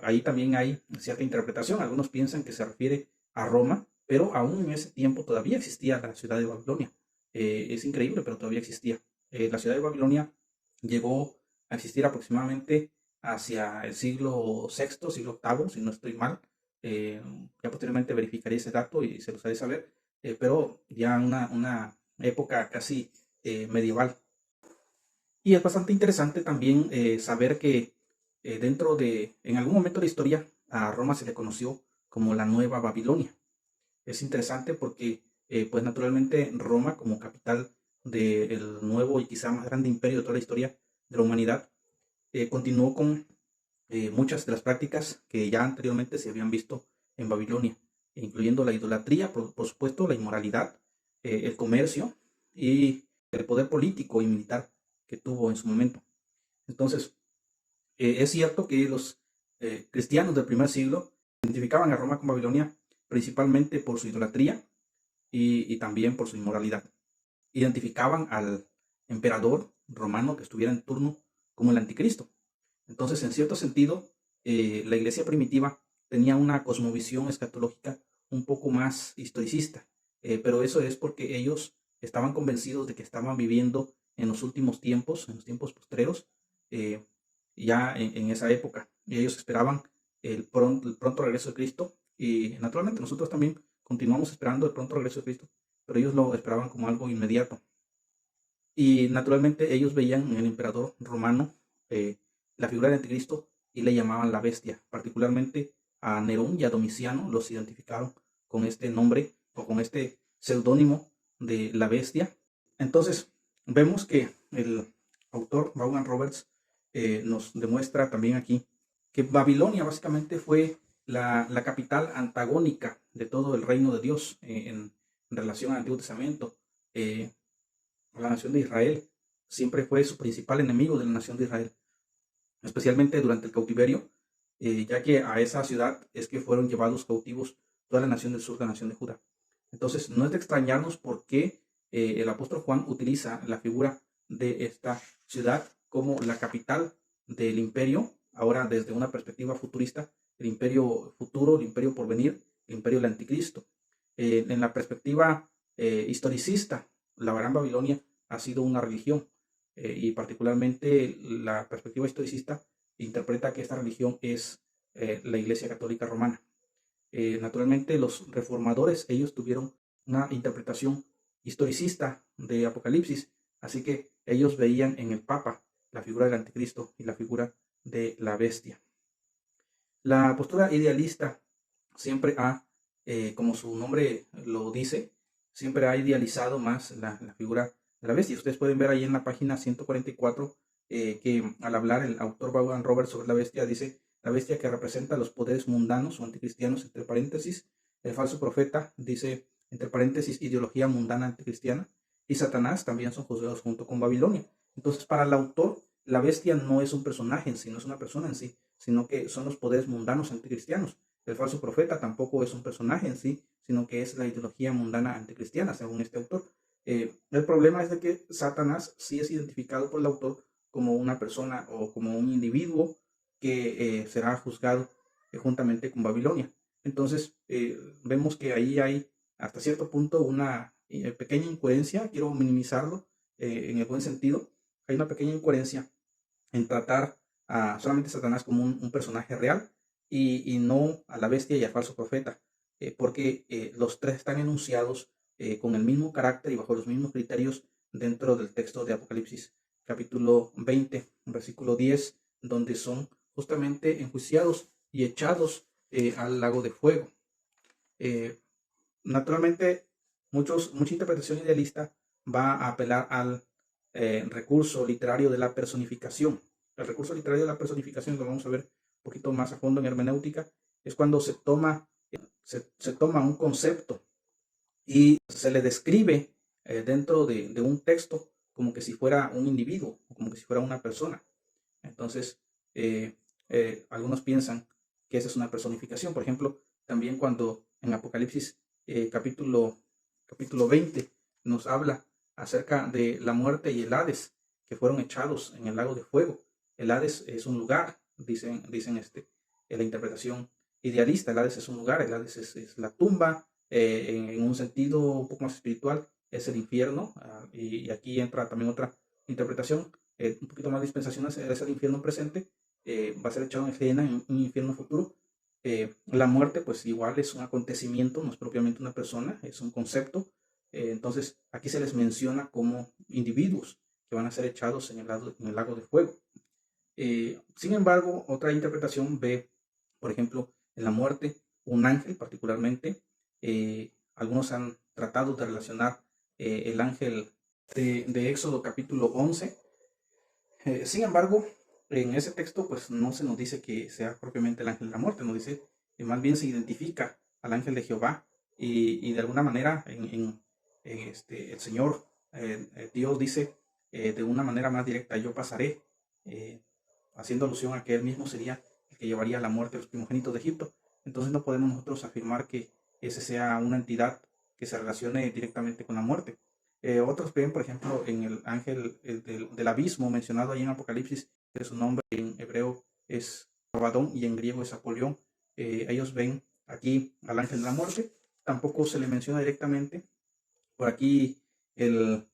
ahí también hay cierta interpretación. Algunos piensan que se refiere a Roma, pero aún en ese tiempo todavía existía la ciudad de Babilonia. Es increíble, pero todavía existía. La ciudad de Babilonia llegó a existir aproximadamente hacia el siglo VI, siglo VIII, si no estoy mal. Ya posteriormente verificaré ese dato y se los haré saber, pero ya una época casi medieval. Y es bastante interesante también saber que en algún momento de la historia, a Roma se le conoció como la Nueva Babilonia. Es interesante porque, pues naturalmente, Roma, como capital del nuevo y quizá más grande imperio de toda la historia de la humanidad, continuó con muchas de las prácticas que ya anteriormente se habían visto en Babilonia, incluyendo la idolatría, por supuesto, la inmoralidad, el comercio y el poder político y militar que tuvo en su momento. Entonces, es cierto que los cristianos del primer siglo identificaban a Roma con Babilonia principalmente por su idolatría y también por su inmoralidad. Identificaban al emperador romano que estuviera en turno como el anticristo. Entonces, en cierto sentido, la iglesia primitiva tenía una cosmovisión escatológica un poco más historicista, pero eso es porque ellos estaban convencidos de que estaban viviendo en los últimos tiempos, en los tiempos postreros, eh, ya en esa época. Y ellos esperaban el pronto regreso de Cristo, y naturalmente nosotros también continuamos esperando el pronto regreso de Cristo, pero ellos lo esperaban como algo inmediato. Y naturalmente ellos veían en el emperador romano la figura del anticristo y le llamaban la bestia. Particularmente a Nerón y a Domiciano los identificaron con este nombre o con este seudónimo de la bestia. Entonces vemos que el autor Vaughan Roberts nos demuestra también aquí que Babilonia básicamente fue la capital antagónica de todo el reino de Dios en relación al Antiguo Testamento. La nación de Israel siempre fue su principal enemigo de la nación de Israel, especialmente durante el cautiverio, ya que a esa ciudad es que fueron llevados cautivos toda la nación del sur, la nación de Judá. Entonces, no es de extrañarnos por qué el apóstol Juan utiliza la figura de esta ciudad como la capital del imperio, ahora desde una perspectiva futurista, el imperio futuro, el imperio por venir, el imperio del anticristo. En la perspectiva historicista, la Gran Babilonia ha sido una religión, y particularmente la perspectiva historicista interpreta que esta religión es la Iglesia Católica Romana. Naturalmente los reformadores, ellos tuvieron una interpretación historicista de Apocalipsis, así que ellos veían en el Papa la figura del anticristo y la figura de la bestia. La postura idealista siempre ha, como su nombre lo dice, siempre ha idealizado más la figura de la bestia. Ustedes pueden ver ahí en la página 144 que al hablar el autor Vaughan Roberts sobre la bestia dice: la bestia que representa los poderes mundanos o anticristianos, entre paréntesis, el falso profeta, dice, entre paréntesis, ideología mundana anticristiana, y Satanás también son juzgados junto con Babilonia. Entonces, para el autor, la bestia no es un personaje en sí, no es una persona en sí, sino que son los poderes mundanos anticristianos. El falso profeta tampoco es un personaje en sí, sino que es la ideología mundana anticristiana, según este autor. El problema es de que Satanás sí es identificado por el autor como una persona o como un individuo que será juzgado juntamente con Babilonia. Entonces, vemos que ahí hay hasta cierto punto una pequeña incoherencia. Quiero minimizarlo en el buen sentido. Hay una pequeña incoherencia en tratar a solamente Satanás como un personaje real, y no a la bestia y al falso profeta, porque los tres están enunciados con el mismo carácter y bajo los mismos criterios dentro del texto de Apocalipsis capítulo 20, versículo 10, donde son justamente enjuiciados y echados al lago de fuego. Eh, Naturalmente, mucha interpretación idealista va a apelar al recurso literario de la personificación. El recurso literario de la personificación, lo vamos a ver un poquito más a fondo en hermenéutica, es cuando se toma un concepto y se le describe dentro de un texto como que si fuera un individuo, como que si fuera una persona. Entonces, eh, algunos piensan que esa es una personificación. Por ejemplo, también cuando en Apocalipsis capítulo 20 nos habla acerca de la muerte y el Hades, que fueron echados en el lago de fuego. El Hades es un lugar, dicen en la interpretación idealista. El Hades es un lugar, el Hades es la tumba, en un sentido un poco más espiritual, es el infierno. Y aquí entra también otra interpretación un poquito más dispensacional, es el infierno presente, va a ser echado en escena en un infierno futuro. La muerte, pues igual es un acontecimiento, no es propiamente una persona, es un concepto. Entonces, aquí se les menciona como individuos que van a ser echados en el lago de fuego. Sin embargo, otra interpretación ve, por ejemplo, en la muerte, un ángel particularmente. Algunos han tratado de relacionar el ángel de Éxodo capítulo 11. Sin embargo, en ese texto pues no se nos dice que sea propiamente el ángel de la muerte, nos dice que más bien se identifica al ángel de Jehová y de alguna manera el Señor, Dios dice de una manera más directa, yo pasaré, eh, haciendo alusión a que él mismo sería el que llevaría la muerte de los primogénitos de Egipto. Entonces no podemos nosotros afirmar que ese sea una entidad que se relacione directamente con la muerte. Otros ven, por ejemplo, en el ángel del abismo mencionado ahí en Apocalipsis, que su nombre en hebreo es Abadón y en griego es Apolión. Ellos ven aquí al ángel de la muerte, tampoco se le menciona directamente. Por aquí el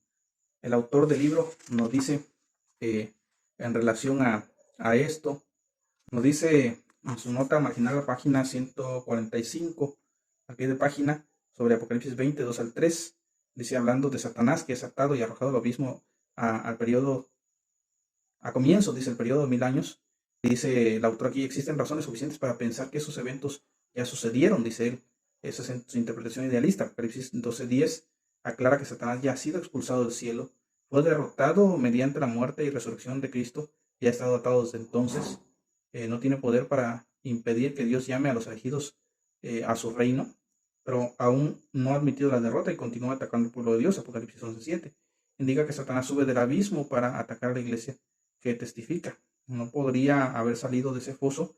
autor del libro nos dice eh, en relación a esto, nos dice en su nota marginal, la página 145, al pie de página, sobre Apocalipsis 20, 2 al 3, dice hablando de Satanás que es atado y arrojado al abismo al periodo, a comienzo, dice el periodo de 1000 años. Dice el autor aquí, existen razones suficientes para pensar que esos eventos ya sucedieron, dice él. Esa es su interpretación idealista. Apocalipsis 12:10 aclara que Satanás ya ha sido expulsado del cielo, fue derrotado mediante la muerte y resurrección de Cristo y ha estado atado desde entonces. No tiene poder para impedir que Dios llame a los elegidos a su reino, pero aún no ha admitido la derrota y continúa atacando al pueblo de Dios. Apocalipsis 11:7 indica que Satanás sube del abismo para atacar a la iglesia que testifica. No podría haber salido de ese foso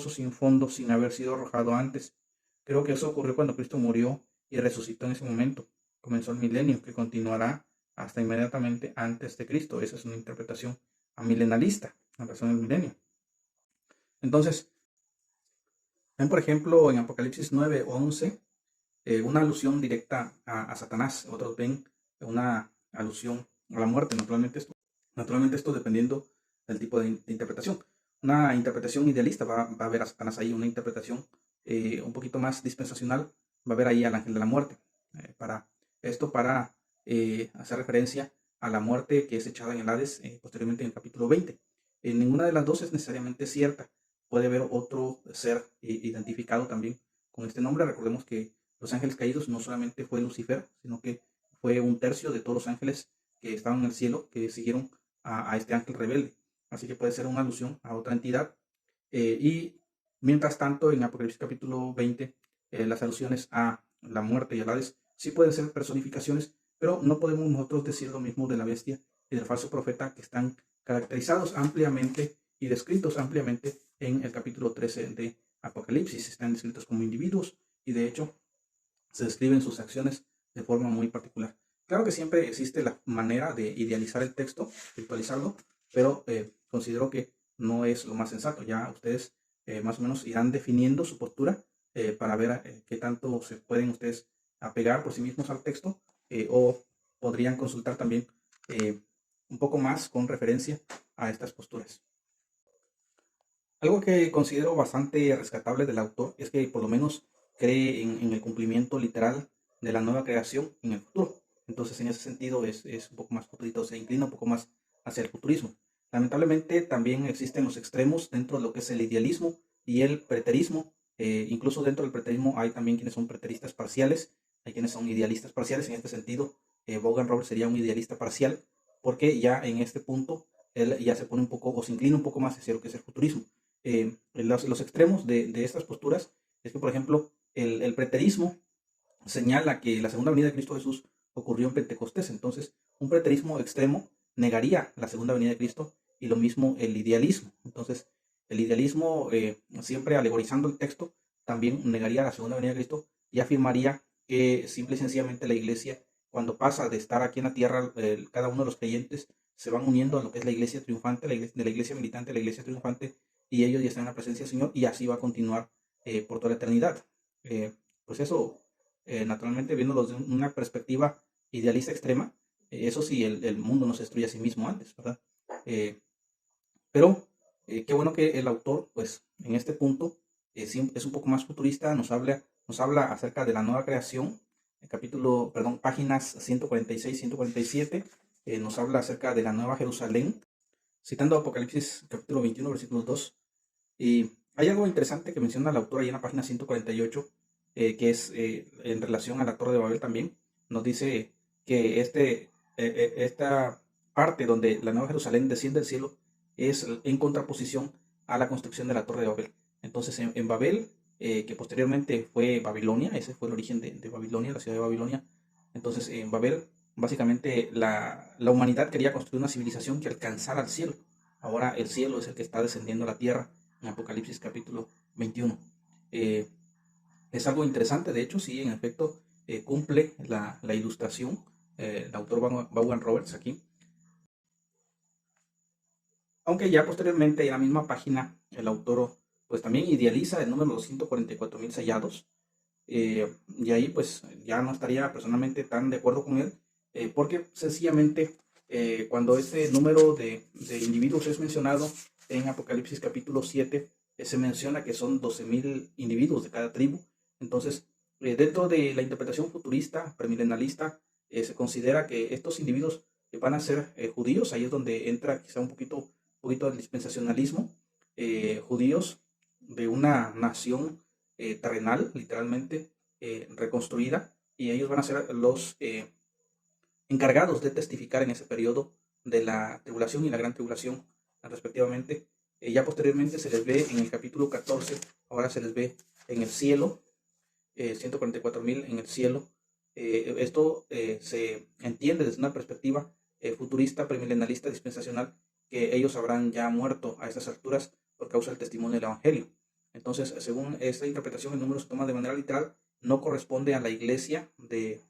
sin fondo, sin haber sido arrojado antes. Creo que eso ocurrió cuando Cristo murió y resucitó en ese momento. Comenzó el milenio, que continuará hasta inmediatamente antes de Cristo. Esa es una interpretación amilenalista, la razón del milenio. Entonces, ven por ejemplo en Apocalipsis 9:11 una alusión directa a Satanás. Otros ven una alusión a la muerte. Naturalmente esto dependiendo del tipo de interpretación. Una interpretación idealista va a ver a Satanás ahí, una interpretación un poquito más dispensacional va a ver ahí al ángel de la muerte. Para hacer referencia a la muerte que es echada en el Hades posteriormente en el capítulo 20. Ninguna de las dos es necesariamente cierta. Puede haber otro ser identificado también con este nombre. Recordemos que los ángeles caídos no solamente fue Lucifer, sino que fue un tercio de todos los ángeles que estaban en el cielo que siguieron a este ángel rebelde. Así que puede ser una alusión a otra entidad. Y mientras tanto, en Apocalipsis capítulo 20, las alusiones a la muerte y al Hades sí pueden ser personificaciones, pero no podemos nosotros decir lo mismo de la bestia y del falso profeta, que están caracterizados ampliamente y descritos ampliamente en el capítulo 13 de Apocalipsis. Están descritos como individuos y de hecho se describen sus acciones de forma muy particular. Claro que siempre existe la manera de idealizar el texto, virtualizarlo, pero considero que no es lo más sensato. Ya ustedes más o menos irán definiendo su postura para ver qué tanto se pueden ustedes apegar por sí mismos al texto o podrían consultar también un poco más con referencia a estas posturas. Algo que considero bastante rescatable del autor es que por lo menos cree en el cumplimiento literal de la nueva creación en el futuro. Entonces, en ese sentido es un poco más futurista, se inclina un poco más hacia el futurismo. Lamentablemente, también existen los extremos dentro de lo que es el idealismo y el preterismo. Incluso dentro del preterismo hay también quienes son preteristas parciales, hay quienes son idealistas parciales. En este sentido, Vaughan Roberts sería un idealista parcial porque ya en este punto él ya se pone un poco o se inclina un poco más hacia lo que es el futurismo. Los extremos de estas posturas es que, por ejemplo, el preterismo señala que la segunda venida de Cristo Jesús ocurrió en Pentecostés. Entonces, un preterismo extremo negaría la segunda venida de Cristo y lo mismo el idealismo. Entonces, el idealismo, siempre alegorizando el texto, también negaría la segunda venida de Cristo y afirmaría que simple y sencillamente la iglesia, cuando pasa de estar aquí en la tierra, cada uno de los creyentes se van uniendo a lo que es la iglesia triunfante, de la iglesia militante a la iglesia triunfante, y ellos ya están en la presencia del Señor y así va a continuar por toda la eternidad. Pues eso, naturalmente viéndolo desde una perspectiva idealista extrema, eso sí, el mundo no se destruye a sí mismo antes, ¿verdad? Eh, pero qué bueno que el autor, pues en este punto, sí, es un poco más futurista, nos habla acerca de la nueva creación, el capítulo, perdón, páginas 146, 147, nos habla acerca de la nueva Jerusalén, citando Apocalipsis capítulo 21, versículos 2. Y hay algo interesante que menciona el autor ahí en la página 148, que es en relación a la Torre de Babel también. Nos dice que esta parte donde la Nueva Jerusalén desciende del cielo es en contraposición a la construcción de la Torre de Babel. Entonces, en Babel, que posteriormente fue Babilonia, ese fue el origen de Babilonia, la ciudad de Babilonia. Entonces, en Babel, básicamente la humanidad quería construir una civilización que alcanzara al cielo. Ahora el cielo es el que está descendiendo a la tierra en Apocalipsis capítulo 21. Eh, es algo interesante, de hecho, sí, en efecto, cumple la ilustración, el autor Vaughan Roberts aquí, aunque ya posteriormente en la misma página el autor pues también idealiza el número de los 144,000 sellados, y ahí pues ya no estaría personalmente tan de acuerdo con él, porque sencillamente cuando ese número de individuos es mencionado en Apocalipsis capítulo 7, se menciona que son 12,000 individuos de cada tribu. Entonces, dentro de la interpretación futurista, premilenialista, se considera que estos individuos van a ser judíos. Ahí es donde entra quizá un poquito el dispensacionalismo, judíos de una nación terrenal, literalmente reconstruida, y ellos van a ser los encargados de testificar en ese periodo de la tribulación y la gran tribulación, respectivamente. Ya posteriormente se les ve en el capítulo 14, ahora se les ve en el cielo, 144,000 en el cielo. Esto se entiende desde una perspectiva futurista, premilenialista, dispensacional, que ellos habrán ya muerto a estas alturas por causa del testimonio del Evangelio. Entonces, según esta interpretación, el número se toma de manera literal, no corresponde a la iglesia de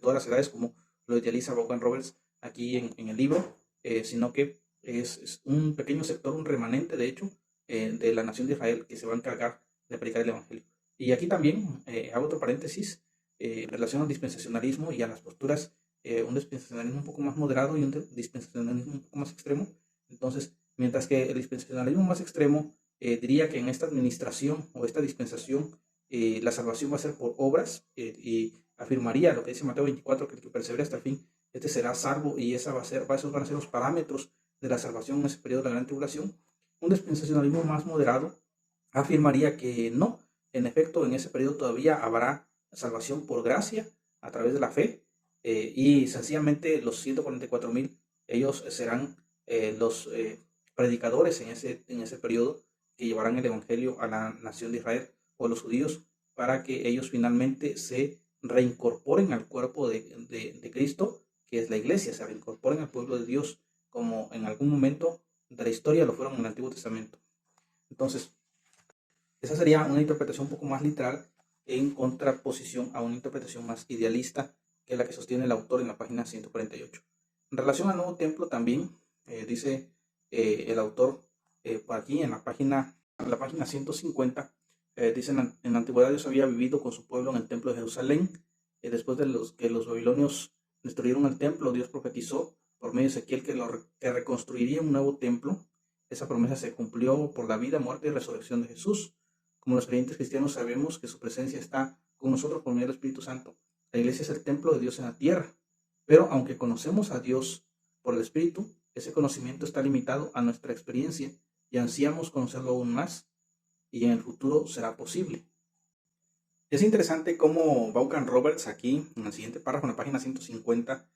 todas las edades, como lo idealiza Vaughan Roberts aquí en el libro, sino que es un pequeño sector, un remanente, de hecho, de la nación de Israel que se va a encargar de predicar el Evangelio. Y aquí también hago otro paréntesis en relación al dispensacionalismo y a las posturas, un dispensacionalismo un poco más moderado y un dispensacionalismo un poco más extremo. Entonces, mientras que el dispensacionalismo más extremo diría que en esta administración o esta dispensación la salvación va a ser por obras, y afirmaría lo que dice Mateo 24, que el que persevere hasta el fin, este será salvo, y esos van a ser los parámetros de la salvación en ese periodo de la gran tribulación. Un dispensacionalismo más moderado afirmaría que no, en efecto, en ese periodo todavía habrá salvación por gracia a través de la fe, y sencillamente los 144,000, ellos serán los predicadores en ese periodo que llevarán el Evangelio a la nación de Israel o a los judíos para que ellos finalmente se reincorporen al cuerpo de Cristo, que es la iglesia, se reincorporen al pueblo de Dios como en algún momento de la historia lo fueron en el Antiguo Testamento. Entonces, esa sería una interpretación un poco más literal en contraposición a una interpretación más idealista, que es la que sostiene el autor en la página 148. En relación al nuevo templo también, dice el autor por aquí en la página 150, dice en la antigüedad Dios había vivido con su pueblo en el templo de Jerusalén. Después de que los babilonios destruyeron el templo, Dios profetizó por medio de Ezequiel que reconstruiría un nuevo templo, esa promesa se cumplió por la vida, muerte y resurrección de Jesús. Como los creyentes cristianos sabemos que su presencia está con nosotros por medio del Espíritu Santo. La iglesia es el templo de Dios en la tierra. Pero aunque conocemos a Dios por el Espíritu, ese conocimiento está limitado a nuestra experiencia y ansiamos conocerlo aún más, y en el futuro será posible. Es interesante cómo Vaughan Roberts aquí, en el siguiente párrafo, en la página 150,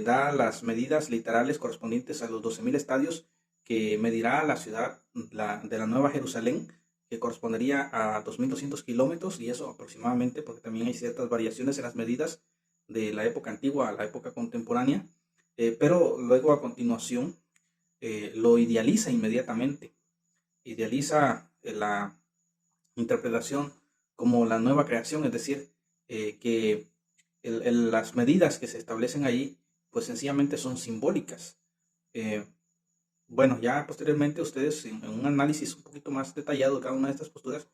da las medidas literales correspondientes a los 12.000 estadios que medirá la ciudad de la Nueva Jerusalén, que correspondería a 2.200 kilómetros, y eso aproximadamente, porque también hay ciertas variaciones en las medidas de la época antigua a la época contemporánea, pero luego a continuación lo idealiza inmediatamente. Idealiza la interpretación como la nueva creación, es decir, que las medidas que se establecen ahí, pues sencillamente son simbólicas. Bueno, ya posteriormente ustedes en un análisis un poquito más detallado de cada una de estas posturas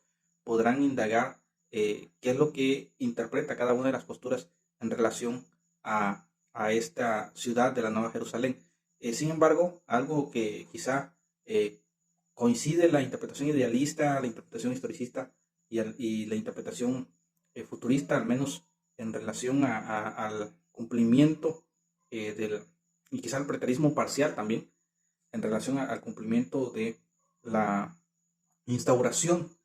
podrán indagar qué es lo que interpreta cada una de las posturas en relación a esta ciudad de la Nueva Jerusalén. Sin embargo, algo que quizá coincide la interpretación idealista, la interpretación historicista y la interpretación futurista, al menos en relación al cumplimiento y quizá el preterismo parcial también, en relación al cumplimiento de la instauración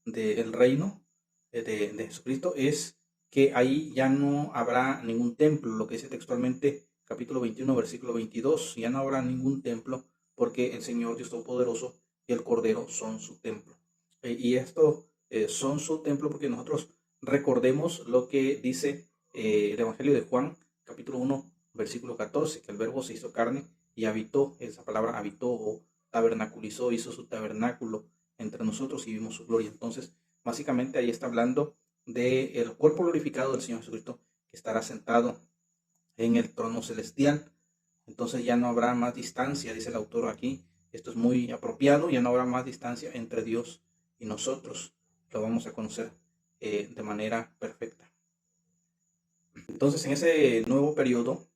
del reino de Jesucristo, es que ahí ya no habrá ningún templo, lo que dice textualmente capítulo 21, versículo 22, ya no habrá ningún templo porque el Señor Dios Todopoderoso y el Cordero son su templo. Y esto son su templo porque nosotros recordemos lo que dice el Evangelio de Juan, capítulo 1, versículo 14, que el Verbo se hizo carne y habitó, esa palabra habitó o tabernaculizó, hizo su tabernáculo entre nosotros y vimos su gloria. Entonces, básicamente ahí está hablando del cuerpo glorificado del Señor Jesucristo que estará sentado en el trono celestial. Entonces ya no habrá más distancia, dice el autor aquí. Esto es muy apropiado, ya no habrá más distancia entre Dios y nosotros. Lo vamos a conocer de manera perfecta. Entonces, en ese nuevo periodo,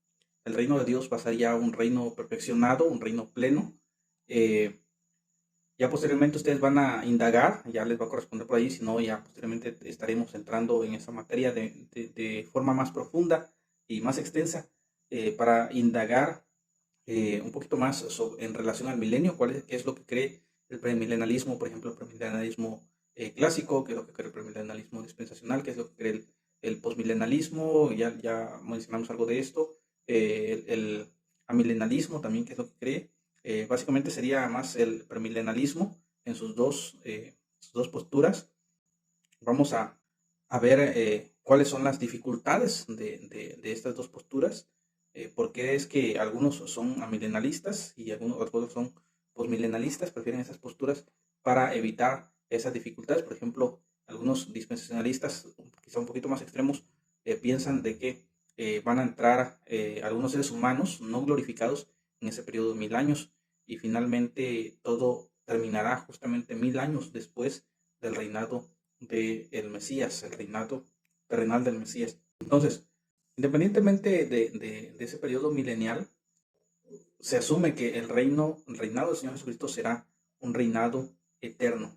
el reino de Dios pasaría a un reino perfeccionado, un reino pleno. Ya posteriormente ustedes van a indagar, ya les va a corresponder por ahí, si no, ya posteriormente estaremos entrando en esa materia de forma más profunda y más extensa para indagar un poquito más en relación al milenio, qué es lo que cree el premilenialismo, por ejemplo, el premilenialismo clásico, qué es lo que cree el premilenialismo dispensacional, qué es lo que cree el postmilenialismo, ya mencionamos algo de esto, el amilenalismo también, qué es lo que cree. Básicamente sería más el premilenialismo en sus dos posturas. Vamos a ver cuáles son las dificultades de estas dos posturas, por qué es que algunos son amilenalistas y otros son posmilenalistas, prefieren esas posturas para evitar esas dificultades. Por ejemplo, algunos dispensacionalistas, quizá un poquito más extremos, piensan de que van a entrar algunos seres humanos no glorificados en ese periodo de 1000 años y finalmente todo terminará justamente 1000 años después del reinado del Mesías, el reinado terrenal del Mesías. Entonces, independientemente de ese periodo milenial, se asume que el reinado del Señor Jesucristo será un reinado eterno,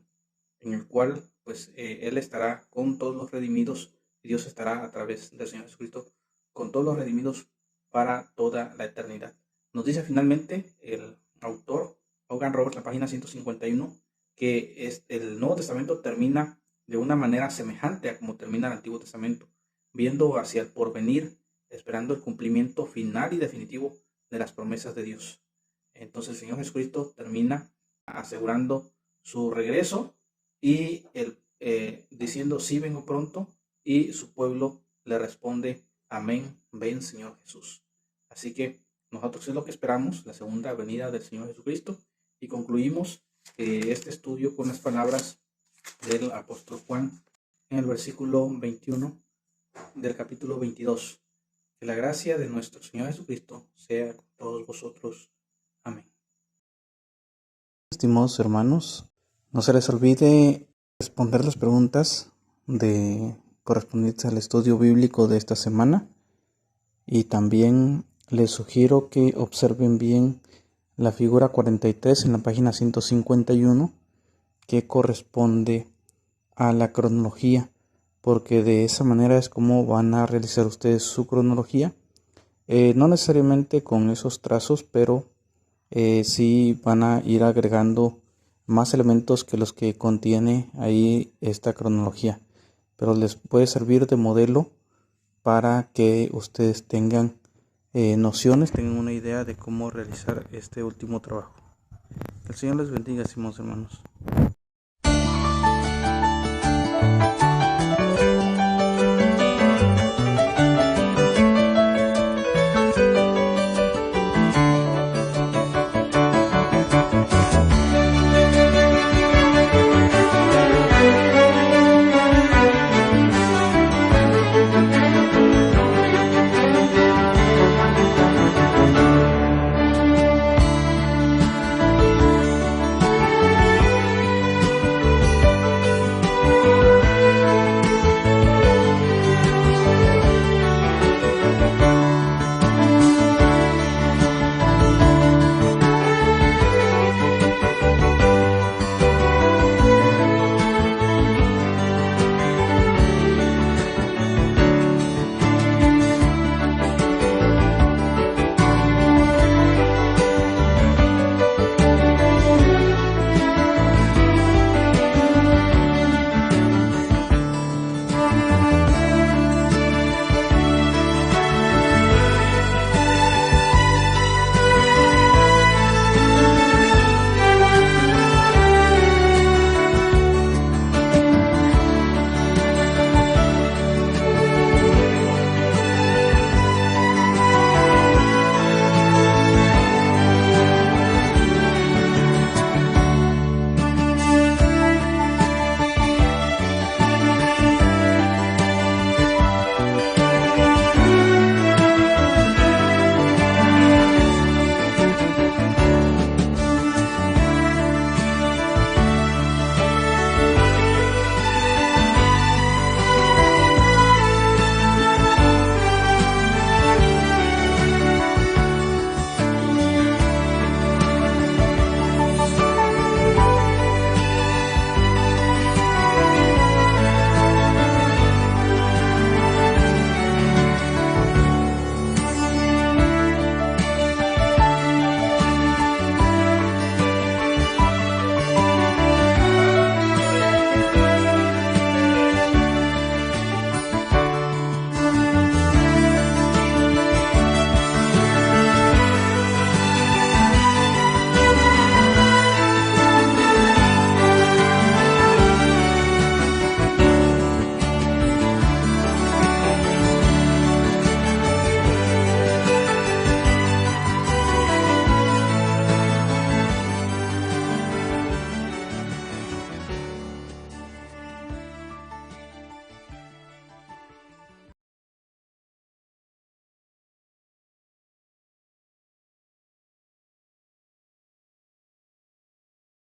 en el cual pues Él estará con todos los redimidos y Dios estará a través del Señor Jesucristo con todos los redimidos para toda la eternidad. Nos dice finalmente el autor, Vaughan Roberts, la página 151, que el Nuevo Testamento termina de una manera semejante a como termina el Antiguo Testamento, viendo hacia el porvenir, esperando el cumplimiento final y definitivo de las promesas de Dios. Entonces el Señor Jesucristo termina asegurando su regreso y diciendo, sí, vengo pronto, y su pueblo le responde, amén, ven Señor Jesús. Así que nosotros es lo que esperamos, la segunda venida del Señor Jesucristo, y concluimos este estudio con las palabras del apóstol Juan en el versículo 21 del capítulo 22. Que la gracia de nuestro Señor Jesucristo sea con todos vosotros. Amén. Estimados hermanos, no se les olvide responder las preguntas correspondientes al estudio bíblico de esta semana, y también les sugiero que observen bien la figura 43 en la página 151, que corresponde a la cronología, porque de esa manera es como van a realizar ustedes su cronología. No necesariamente con esos trazos, pero sí van a ir agregando más elementos que los que contiene ahí esta cronología, pero les puede servir de modelo para que ustedes tengan nociones, tengan una idea de cómo realizar este último trabajo. Que el Señor les bendiga, estimados hermanos.